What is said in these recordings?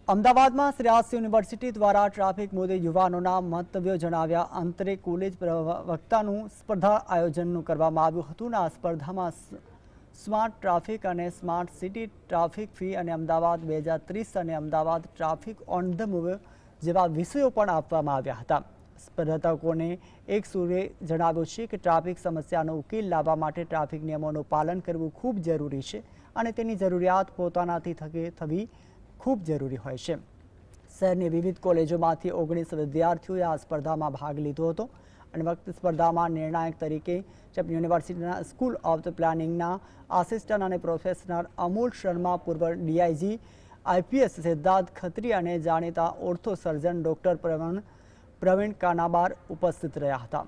અમદાવાદમાં શ્રેયાસ યુનિવર્સિટી દ્વારા ટ્રાફિક મુદ્દે યુવાનોના મંતવ્યો જણાવ્યા અંતરે કોલેજ પ્રવક્તાનું સ્પર્ધા આયોજન કરવામાં આવ્યું હતું. આ સ્પર્ધામાં સ્માર્ટ ટ્રાફિક અને સ્માર્ટ સિટી, ટ્રાફિક ફી અને અમદાવાદ 2030 અને Ahmedabad traffic on the move જેવા વિષયો પણ આપવામાં આવ્યા હતા. સ્પર્ધકોને એક સૂરે જણાવ્યું છે કે ટ્રાફિક સમસ્યાનો ઉકેલ લાવવા માટે ટ્રાફિક નિયમોનું પાલન કરવું ખૂબ જરૂરી છે અને તેની જરૂરિયાત પોતાનાથી થવી ખૂબ જરૂરી હોય છે. શહેરની વિવિધ કોલેજોમાંથી 19 વિદ્યાર્થીઓએ આ સ્પર્ધામાં ભાગ લીધો હતો અને વખત સ્પર્ધામાં નિર્ણાયક તરીકે યુનિવર્સિટીના સ્કૂલ ઓફ ધ પ્લાનિંગના આસિસ્ટન્ટ અને પ્રોફેસર અમૂલ શર્મા, પૂર્વ ડીઆઈજી આઈપીએસ સિદ્ધાર્થ ખત્રી અને જાણીતા ortho surgeon doctor Pravin Kanabar ઉપસ્થિત રહ્યા હતા.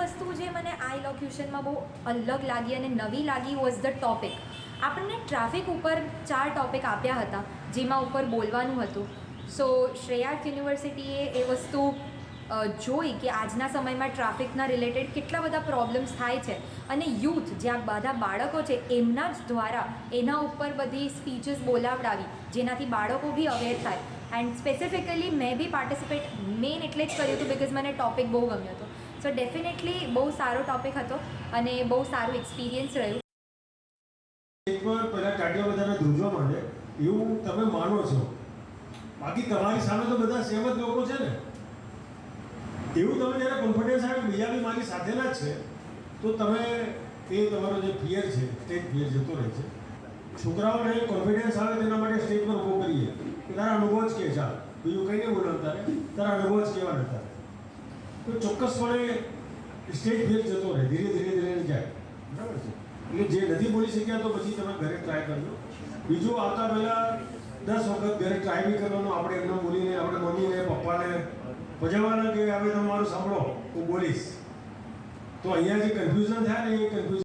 વસ્તુ જે મને આ ઇલોક્યુશનમાં બહુ અલગ લાગી અને નવી લાગી વોઝ ધ ટોપિક. આપણને ટ્રાફિક ઉપર 4 ટોપિક આપ્યા હતા જેમાં ઉપર બોલવાનું હતું. સો શ્રેયાસ યુનિવર્સિટીએ એ વસ્તુ જોઈ કે આજના સમયમાં ટ્રાફિકના રિલેટેડ કેટલા બધા પ્રોબ્લેમ્સ થાય છે અને યુથ જે આ બધા બાળકો છે એમના જ દ્વારા એના ઉપર બધી સ્પીચીસ બોલાવડાવી જેનાથી બાળકો બી અવેર થાય. એન્ડ સ્પેસિફિકલી મેં બી પાર્ટિસિપેટ મેઇન એટલે જ કર્યું હતું બિકોઝ મને ટોપિક બહુ ગમ્યો હતો. સો ડેફિનેટલી બહુ સારો ટોપિક હતો અને બહુ સારું એક્સપિરિયન્સ રહ્યું. એકવાર પહેલાં કાઢ્યા બધાને ધ્રુજવા માંડે એવું તમે માનો છો, બાકી તમારી સામે તો બધા સેમ જ લોકો છે ને. એવું તમે જ્યારે કોન્ફિડન્સ આવે બીજા બી મારી સાથેના જ છે તો તમે એ તમારો જે ફિયર છે સ્ટેજ ફિયર જતો રહે છે. છોકરાઓને કોન્ફિડન્સ આવે તેના માટે સ્ટેજ પર ઊભો કરીએ કે તારા અનુભવ જ કે ચાલ બીજું કંઈ નહીં બોલાવતા રહે, તારા અનુભવ જ કહેવા નતા તો ચોક્કસપણે સ્ટેજ ફિયર જતો રહે, ધીરે ધીરે ધીરે જાય. બરાબર છે. એટલે જે નથી બોલી શક્યા તો પછી તમે ઘરે ટ્રાય કરજો. બીજું આવતા પહેલાં 10 વખત ઘરે ટ્રાય બી કરવાનો. આપણે એમને બોલીને આપણે મમ્મીને પપ્પાને પજાવવાના કે હવે તમે મારું સાંભળો હું બોલીશ તો અહીંયા જે કન્ફ્યુઝન થાય ને એ કન્ફ્યુઝન